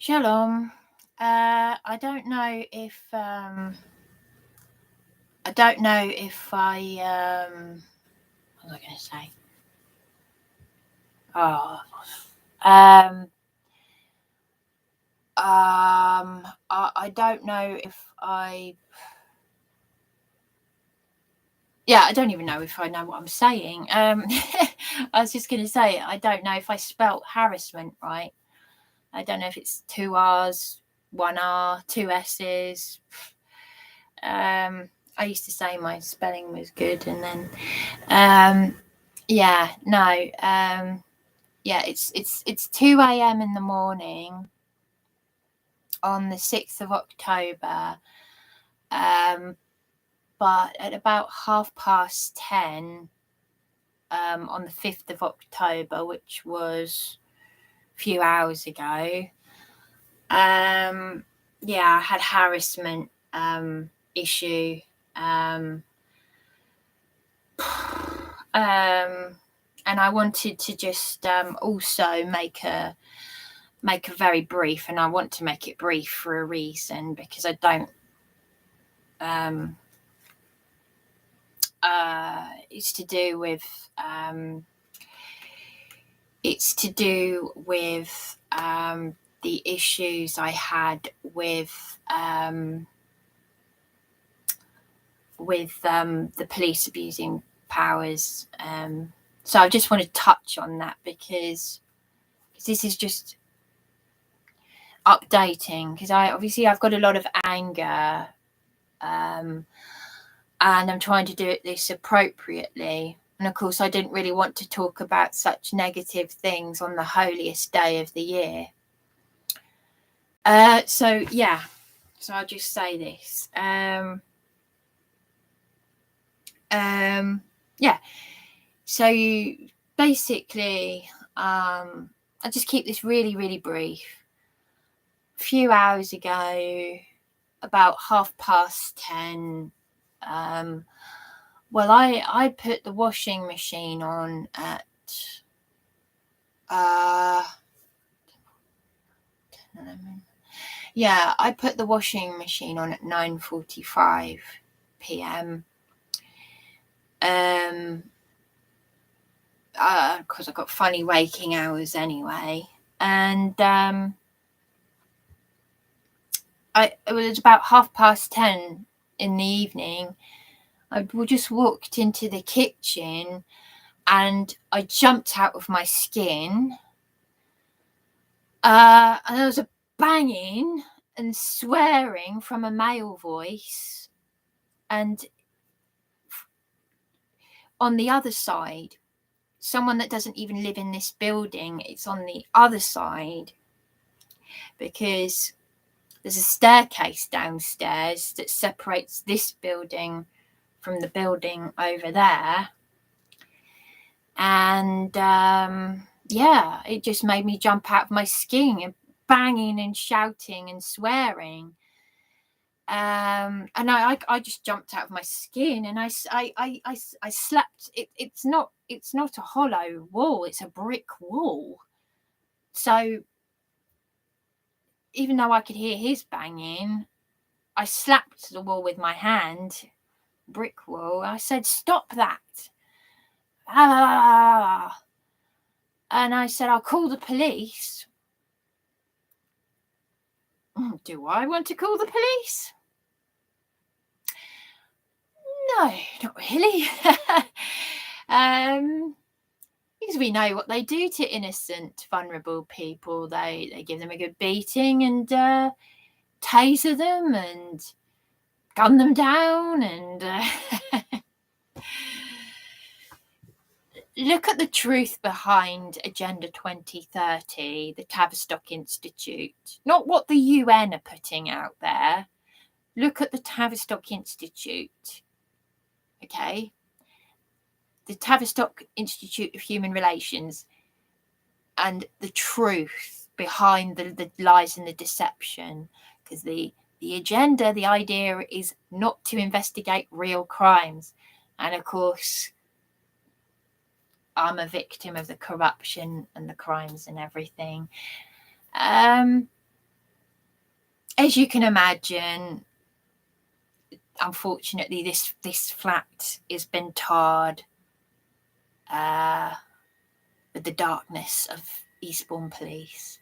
Shalom. I don't know if I don't know if I what was I going to say? Oh, I don't know if I. Yeah, I don't even know if I know what I'm saying. I was just going to say I don't know if I spelt harassment right. I don't know if it's 2 R's, 1 R, 2 S's. I used to say my spelling was good, and then yeah, no, yeah, it's 2 a.m. in the morning on the 6th of October, but at about 10:30 on the 5th of October, which was a few hours ago, yeah, I had harassment issue. And I wanted to just also make a very brief, and I want to make it brief for a reason, because I don't it's to do with the issues I had with the police abusing powers. So I just want to touch on that because this is just updating, because I've got a lot of anger, and I'm trying to do this appropriately. And of course, I didn't really want to talk about such negative things on the holiest day of the year. So I'll just say this. So basically, I'll just keep this really, really brief. A few hours ago, about 10:30, well, I put the washing machine on at 10:11. Yeah, I put the washing machine on at 9:45 p.m. Because I've got funny waking hours anyway, and it was about 10:30 in the evening. I just walked into the kitchen and I jumped out of my skin. And there was a banging and swearing from a male voice, and on the other side, someone that doesn't even live in this building, it's on the other side, because there's a staircase downstairs that separates this building from the building over there. And yeah, it just made me jump out of my skin, and banging and shouting and swearing. And I just jumped out of my skin, and I slept. It's not a hollow wall, it's a brick wall. So even though I could hear his banging, I slapped the wall with my hand, brick wall. I said, "Stop that." And I said, "I'll call the police." Do I want to call the police? No, not really. Because we know what they do to innocent, vulnerable people. They give them a good beating and taser them and gun them down and look at the truth behind Agenda 2030, the Tavistock Institute, not what the UN are putting out there. Look at the Tavistock Institute, okay? The Tavistock Institute of Human Relations, and the truth behind the lies and the deception. Because the agenda, the idea is not to investigate real crimes. And of course, I'm a victim of the corruption and the crimes and everything. as you can imagine, unfortunately, this flat has been tarred with the darkness of Eastbourne Police.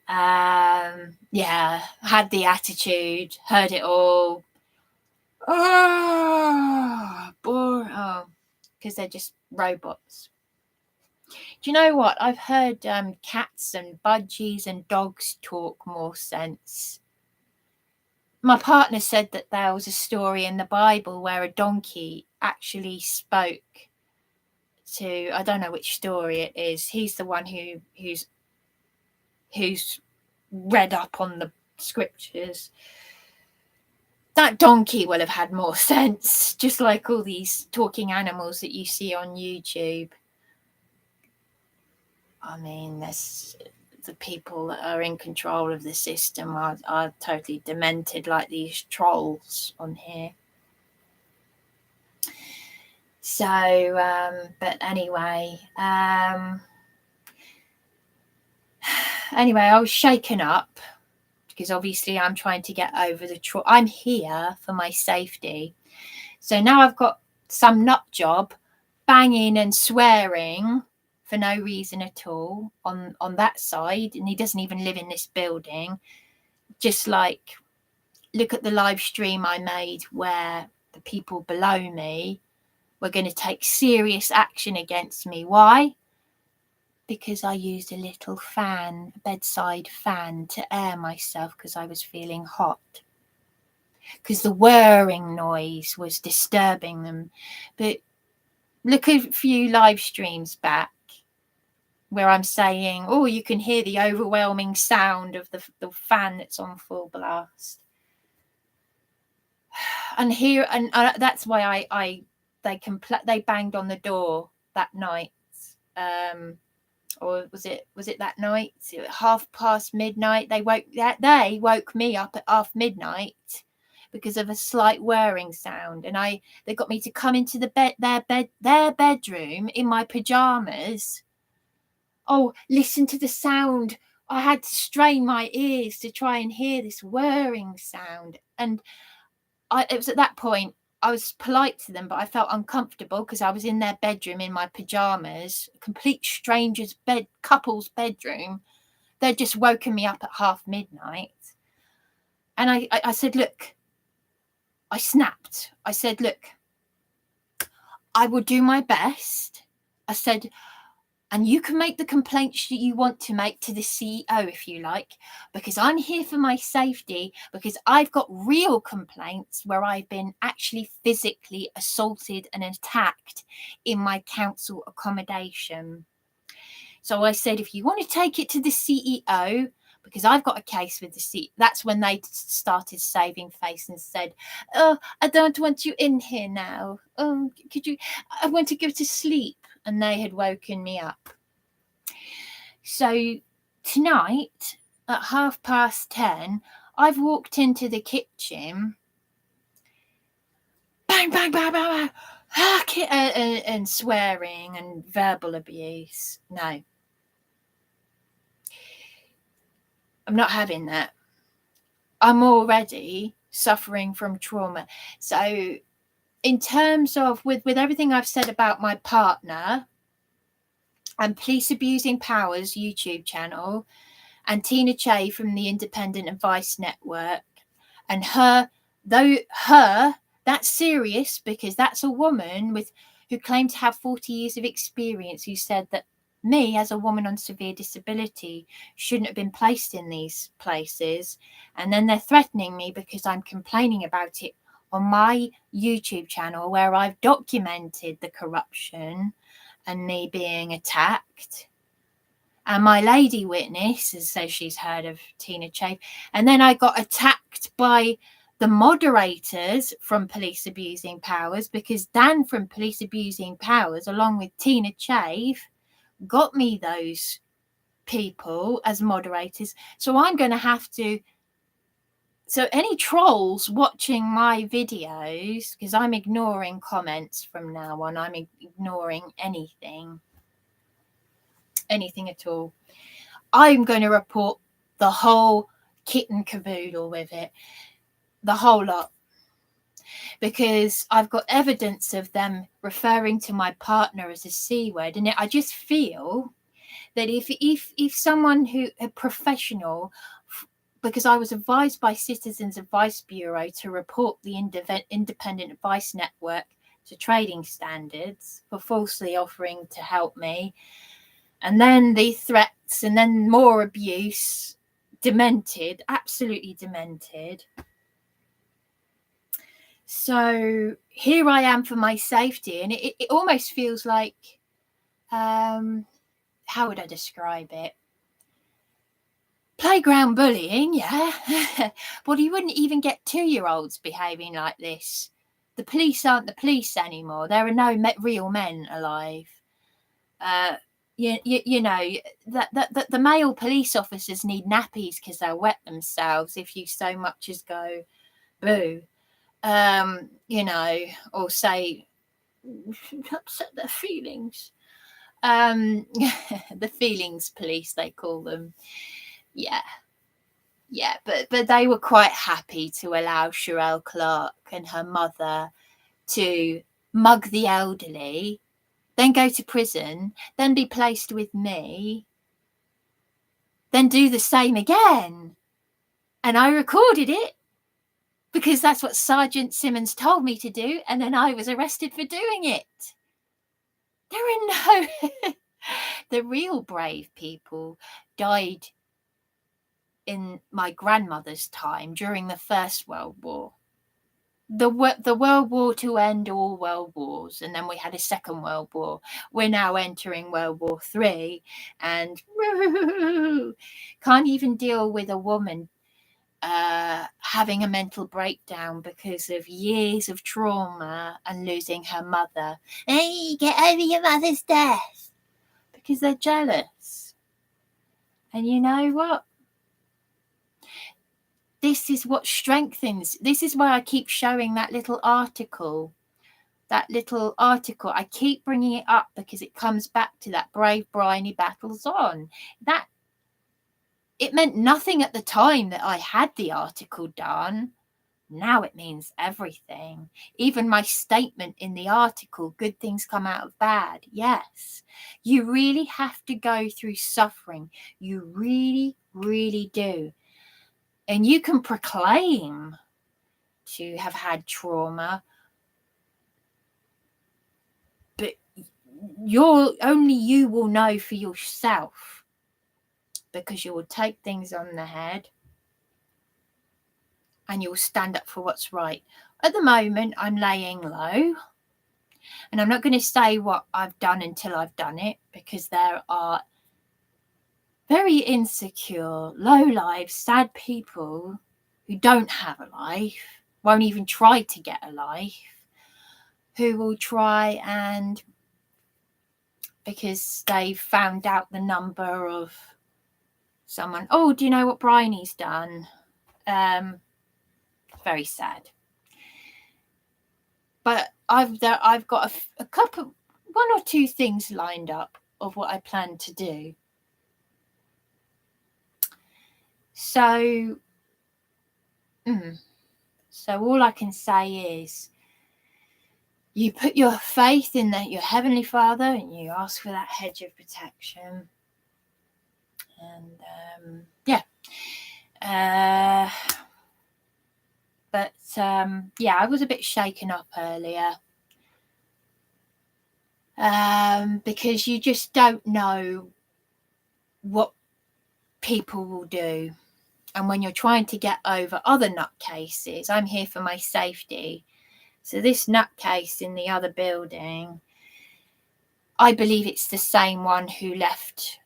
Yeah, had the attitude, heard it all. Because they're just robots. Do you know what? I've heard cats and budgies and dogs talk more sense. My partner said that there was a story in the Bible where a donkey actually spoke to, I don't know which story it is. He's the one who's read up on the scriptures. That donkey will have had more sense, just like all these talking animals that you see on YouTube. I mean, the people that are in control of the system are totally demented, like these trolls on here. So, but anyway, I was shaken up because obviously I'm trying to get over the trauma. I'm here for my safety. So now I've got some nut job banging and swearing for no reason at all on that side, and he doesn't even live in this building. Just like, look at the live stream I made where the people below me were going to take serious action against me. Why? Because I used a little fan, a bedside fan, to air myself because I was feeling hot. Because the whirring noise was disturbing them. But look a few live streams back where I'm saying, oh, you can hear the overwhelming sound of the fan that's on full blast. And here, and that's why they banged on the door that night. Or was it that night? midnight. They woke me up at half midnight because of a slight whirring sound, and they got me to come into their bedroom in my pajamas. Oh, listen to the sound. I had to strain my ears to try and hear this whirring sound, and it was at that point I was polite to them, but I felt uncomfortable because I was in their bedroom in my pajamas, complete strangers' couple's bedroom. They'd just woken me up at half midnight. And I said, look, I snapped. I said, look, I will do my best. I said, and you can make the complaints that you want to make to the CEO if you like, because I'm here for my safety, because I've got real complaints where I've been actually physically assaulted and attacked in my council accommodation. So I said, if you want to take it to the CEO, because I've got a case with the CEO, that's when they started saving face and said, oh, I don't want you in here now. I want to go to sleep. And they had woken me up. So tonight at 10:30, I've walked into the kitchen, bang, bang, bang, bang, bang, and swearing and verbal abuse. No, I'm not having that. I'm already suffering from trauma. So in terms of with everything I've said about my partner and Police Abusing Powers YouTube channel and Tina Che from the Independent Advice Network, and that's serious because that's a woman who claimed to have 40 years of experience, who said that me as a woman on severe disability shouldn't have been placed in these places. And then they're threatening me because I'm complaining about it on my YouTube channel where I've documented the corruption and me being attacked. And my lady witness says she's heard of Tina Che. And then I got attacked by the moderators from Police Abusing Powers because Dan from Police Abusing Powers, along with Tina Che, got me those people as moderators. So I'm going to have to... So any trolls watching my videos, because I'm ignoring comments from now on, I'm ignoring anything at all. I'm going to report the whole kit and caboodle with it, the whole lot. Because I've got evidence of them referring to my partner as a C word, and I just feel that if someone a professional, because I was advised by Citizens Advice Bureau to report the Independent Advice Network to trading standards for falsely offering to help me, and then the threats, and then more abuse, demented, absolutely demented. So here I am for my safety, and it almost feels like, how would I describe it? Playground bullying, yeah. But you wouldn't even get 2-year-olds behaving like this. The police aren't the police anymore. There are no real men alive. You know, the male police officers need nappies because they'll wet themselves if you so much as go boo. You know, or say upset their feelings. The feelings police, they call them. Yeah, but they were quite happy to allow Sherelle Clark and her mother to mug the elderly, then go to prison, then be placed with me, then do the same again. And I recorded it because that's what Sergeant Simmons told me to do, and then I was arrested for doing it. There are no... The real brave people died in my grandmother's time during the First World War. The World War to end all world wars, and then we had a Second World War. We're now entering World War III, and can't even deal with a woman having a mental breakdown because of years of trauma and losing her mother. Hey, get over your mother's death, because they're jealous. And you know what? This is what strengthens. This is why I keep showing that little article. I keep bringing it up because it comes back to that brave Bryony battles on. That it meant nothing at the time that I had the article done. Now it means everything. Even my statement in the article, good things come out of bad. Yes, you really have to go through suffering. You really, really do. And you can proclaim to have had trauma, but only you will know for yourself, because you will take things on the head and you'll stand up for what's right. At the moment, I'm laying low, and I'm not going to say what I've done until I've done it, because there are very insecure, low lives, sad people who don't have a life, won't even try to get a life, who will try and, because they've found out the number of someone, oh, do you know what Bryony's done? Very sad. But I've got a couple, 1 or 2 things lined up of what I plan to do. So all I can say is, you put your faith in your Heavenly Father, and you ask for that hedge of protection. And I was a bit shaken up earlier, because you just don't know what people will do. And when you're trying to get over other nutcases, I'm here for my safety. So this nutcase in the other building, I believe it's the same one who left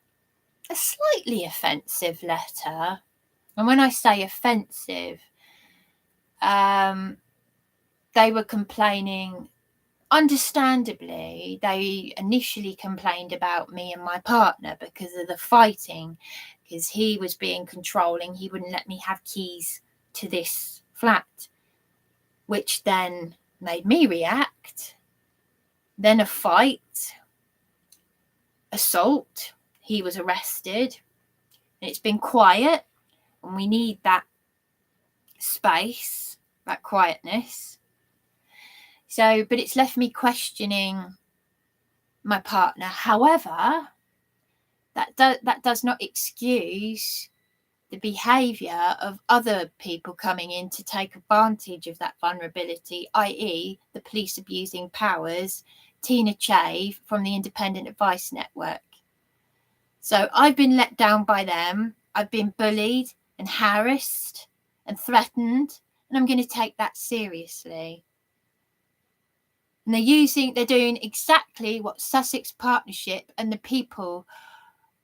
a slightly offensive letter. And when I say offensive, they were complaining, understandably. They initially complained about me and my partner because of the fighting, because he was being controlling. He wouldn't let me have keys to this flat, which then made me react. Then a fight, assault. He was arrested. And it's been quiet. And we need that space, that quietness. So, but it's left me questioning my partner. However, that does not excuse the behaviour of other people coming in to take advantage of that vulnerability, i.e. the police abusing powers, Tina Chave from the Independent Advice Network. So I've been let down by them. I've been bullied and harassed and threatened, and I'm going to take that seriously. And they're doing exactly what Sussex Partnership and the people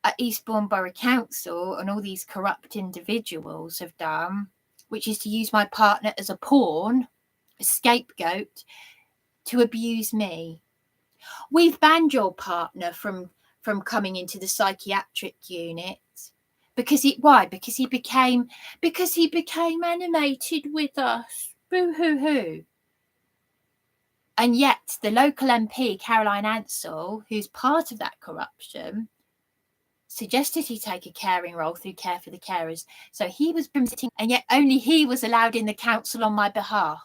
at Eastbourne Borough Council and all these corrupt individuals have done, which is to use my partner as a pawn, a scapegoat, to abuse me. We've banned your partner from coming into the psychiatric unit because he became animated with us. Boo hoo hoo. And yet the local MP, Caroline Ansell, who's part of that corruption, suggested he take a caring role through Care for the Carers. So he was sitting, and yet only he was allowed in the council on my behalf.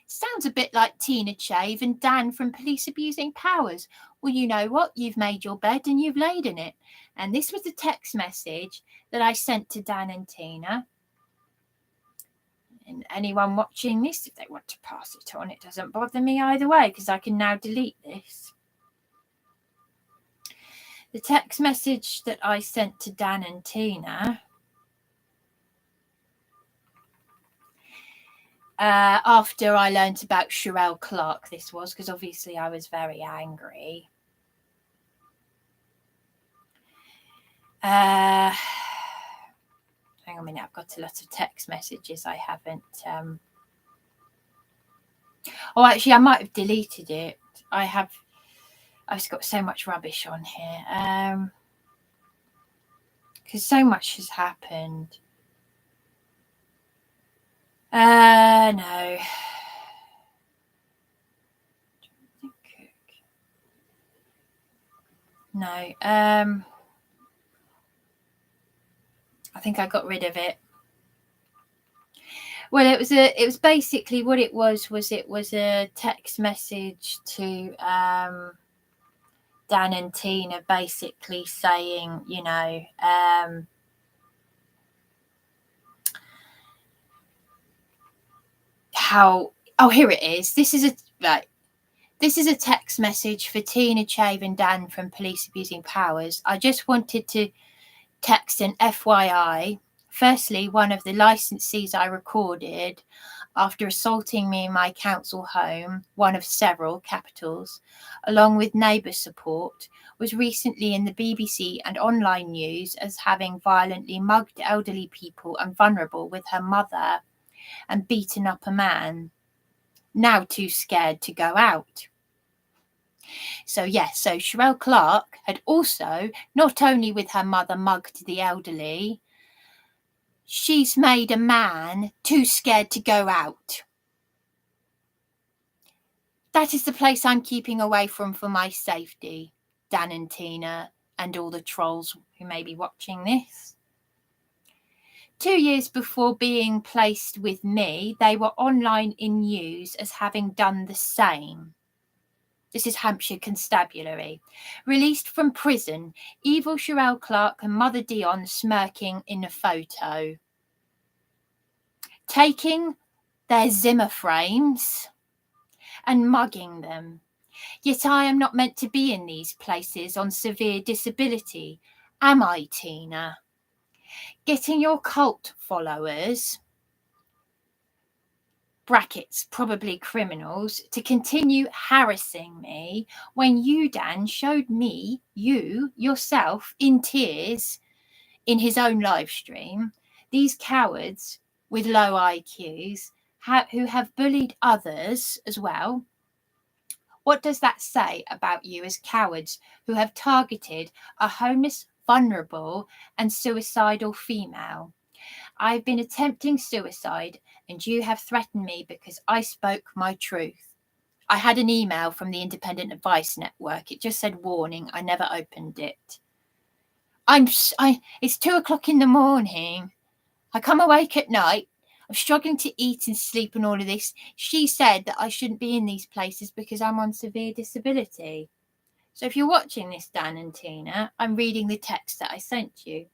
Sounds a bit like Tina Chave and Dan from Police Abusing Powers. Well, you know what? You've made your bed and you've laid in it. And this was the text message that I sent to Dan and Tina. And anyone watching this, if they want to pass it on, it doesn't bother me either way because I can now delete this. The text message that I sent to Dan and Tina after I learnt about Sherelle Clark, this was, because obviously I was very angry. Hang on a minute, I've got a lot of text messages I haven't... Oh, actually, I might have deleted it. I've got so much rubbish on here. Because so much has happened. No. No. I think I got rid of it. Well, it was basically what it was a text message to Dan and Tina, basically saying, you know, how, oh, here it is. This is a text message for Tina Chave and Dan from Police Abusing Powers. I just wanted to text an FYI. Firstly, one of the licensees I recorded after assaulting me in my council home, one of several capitals, along with neighbour support, was recently in the BBC and online news as having violently mugged elderly people and vulnerable with her mother and beaten up a man, now too scared to go out. So yes, so Sherelle Clark had also, not only with her mother, mugged the elderly, she's made a man too scared to go out. That is the place I'm keeping away from for my safety, Dan and Tina, and all the trolls who may be watching this. 2 years before being placed with me, they were online in news as having done the same. This is Hampshire Constabulary. Released from prison, evil Sherelle Clark and Mother Dion smirking in a photo. Taking their Zimmer frames and mugging them. Yet I am not meant to be in these places on severe disability, am I, Tina? Getting your cult followers, brackets, probably criminals, to continue harassing me when you, Dan, showed me, you, yourself, in tears in his own live stream, these cowards with low IQs who have bullied others as well. What does that say about you as cowards who have targeted a homeless, vulnerable and suicidal female? I've been attempting suicide and you have threatened me because I spoke my truth. I had an email from the Independent Advice Network. It just said warning. I never opened it. It's 2 o'clock in the morning I come awake at night. I'm struggling to eat and sleep and all of this. She said that I shouldn't be in these places because I'm on severe disability. So if you're watching this, Dan and Tina, I'm reading the text that I sent you.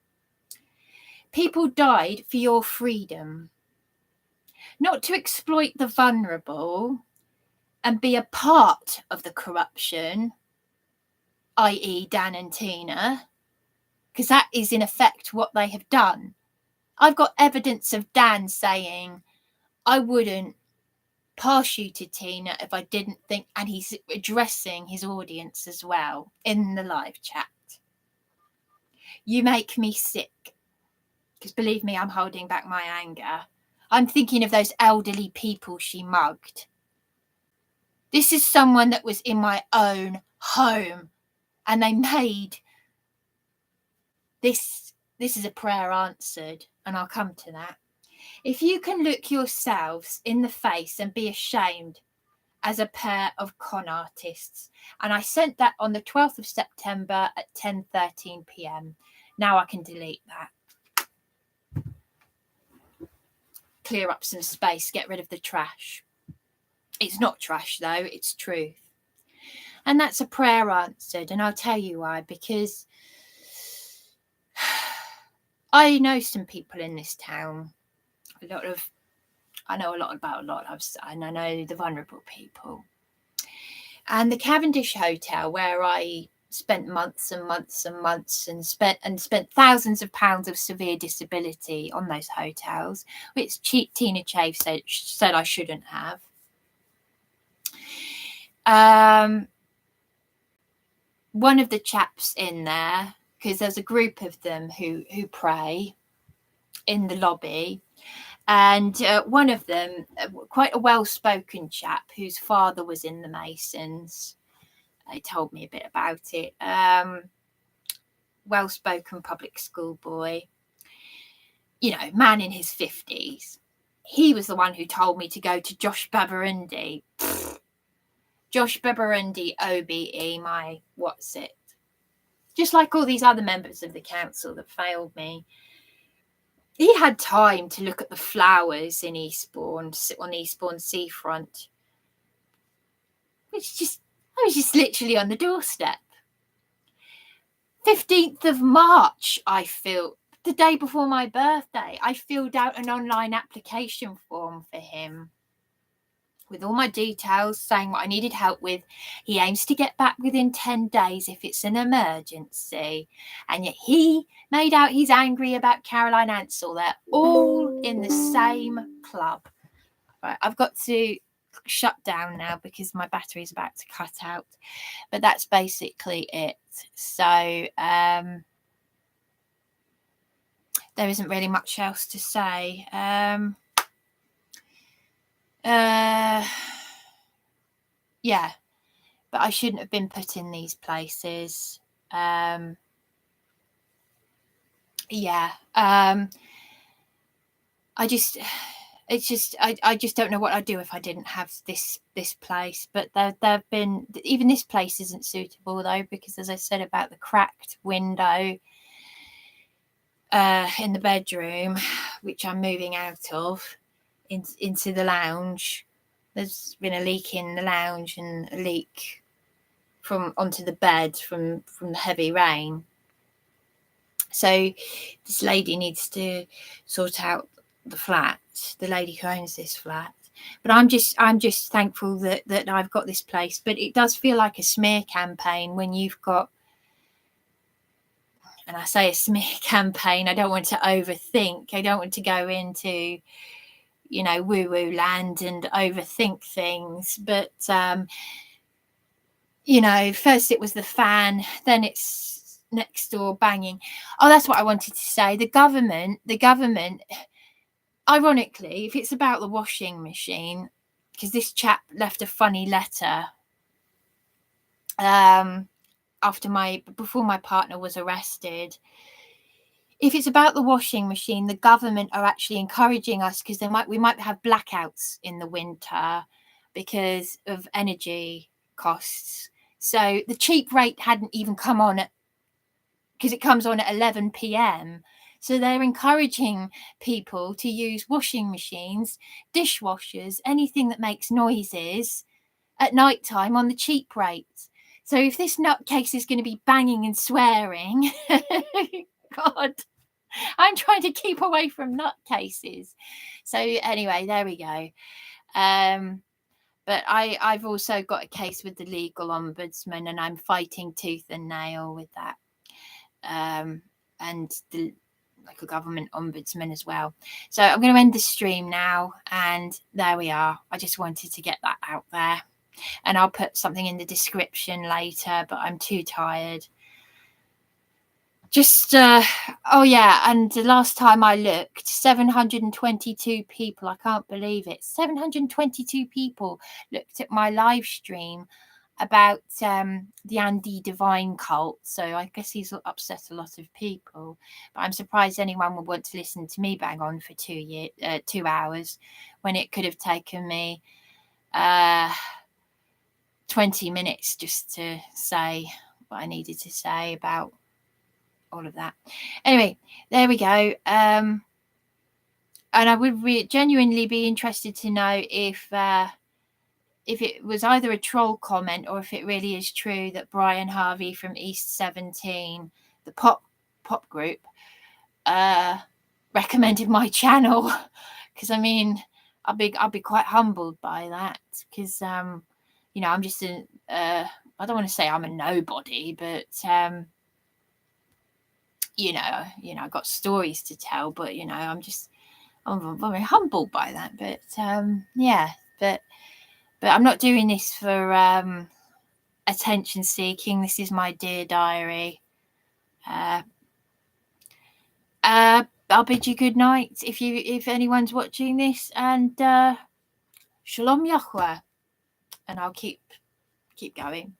People died for your freedom, not to exploit the vulnerable and be a part of the corruption, i.e. Dan and Tina, because that is in effect what they have done. I've got evidence of Dan saying, I wouldn't parachute Tina if I didn't think, and he's addressing his audience as well in the live chat. You make me sick, because believe me, I'm holding back my anger. I'm thinking of those elderly people she mugged. This is someone that was in my own home, and they made this. This is a prayer answered, and I'll come to that. If you can look yourselves in the face and be ashamed as a pair of con artists. And I sent that on the 12th of September at 10:13 p.m. Now I can delete that. Clear up some space, get rid of the trash. It's not trash though, it's truth. And that's a prayer answered, and I'll tell you why, because I know some people in this town. I know a lot about a lot of, and I know the vulnerable people. And the Cavendish Hotel, where I spent months and months and months and spent thousands of pounds of severe disability on those hotels, which Tina Chave said I shouldn't have. One of the chaps in there, because there's a group of them who pray in the lobby, and one of them, quite a well-spoken chap whose father was in the Masons, he told me a bit about it. Well-spoken public school boy, man in his 50s. He was the one who told me to go to Josh Babarundi. Josh Babarundi, OBE, my what's it? Just like all these other members of the council that failed me. He had time to look at the flowers in Eastbourne, sit on Eastbourne seafront. I was just literally on the doorstep. 15th of March, the day before my birthday, I filled out an online application form for him with all my details, saying what I needed help with. He aims to get back within 10 days if it's an emergency. And yet he made out he's angry about Caroline Ansell. They're all in the same club. Right, I've got to shut down now because my battery is about to cut out. But that's basically it. So there isn't really much else to say. Yeah, but I shouldn't have been put in these places. I just don't know what I'd do if I didn't have this place. But there've been, even this place isn't suitable though, because as I said about the cracked window in the bedroom, which I'm moving out of into the lounge. There's been a leak in the lounge and a leak from onto the bed from the heavy rain. So this lady needs to sort out the flat, the lady who owns this flat. But I'm just thankful that I've got this place. But it does feel like a smear campaign when you've got, and I say a smear campaign, I don't want to overthink. I don't want to go into, woo-woo land and overthink things. But, first it was the fan, then it's next door banging. Oh, that's what I wanted to say. The government, ironically, if it's about the washing machine, because this chap left a funny letter before my partner was arrested. If it's about the washing machine, the government are actually encouraging us because we might have blackouts in the winter because of energy costs. So the cheap rate hadn't even come on because it comes on at 11 p.m. So they're encouraging people to use washing machines, dishwashers, anything that makes noises at night time on the cheap rates. So if this nutcase is going to be banging and swearing, God, I'm trying to keep away from nutcases. So anyway, there we go. But I've also got a case with the legal ombudsman, and I'm fighting tooth and nail with that. And the local government ombudsman as well. So I'm going to end the stream now, and there we are. I just wanted to get that out there, and I'll put something in the description later, but I'm too tired. Just oh yeah, and the last time I looked, 722 people, I can't believe it, 722 people looked at my live stream about the Andy Devine cult. So I guess he's upset a lot of people, but I'm surprised anyone would want to listen to me bang on for 2 hours when it could have taken me 20 minutes just to say what I needed to say about all of that. Anyway, there we go. And I would genuinely be interested to know if it was either a troll comment or if it really is true that Brian Harvey from East 17, the pop group, recommended my channel. Because I mean, I'll be quite humbled by that, because you know, I'm just I don't want to say I'm a nobody, but you know, I've got stories to tell, but you know, I'm very humbled by that. But yeah, but I'm not doing this for attention seeking. This is my dear diary. I'll bid you good night if anyone's watching this, and shalom Yahweh, and I'll keep going.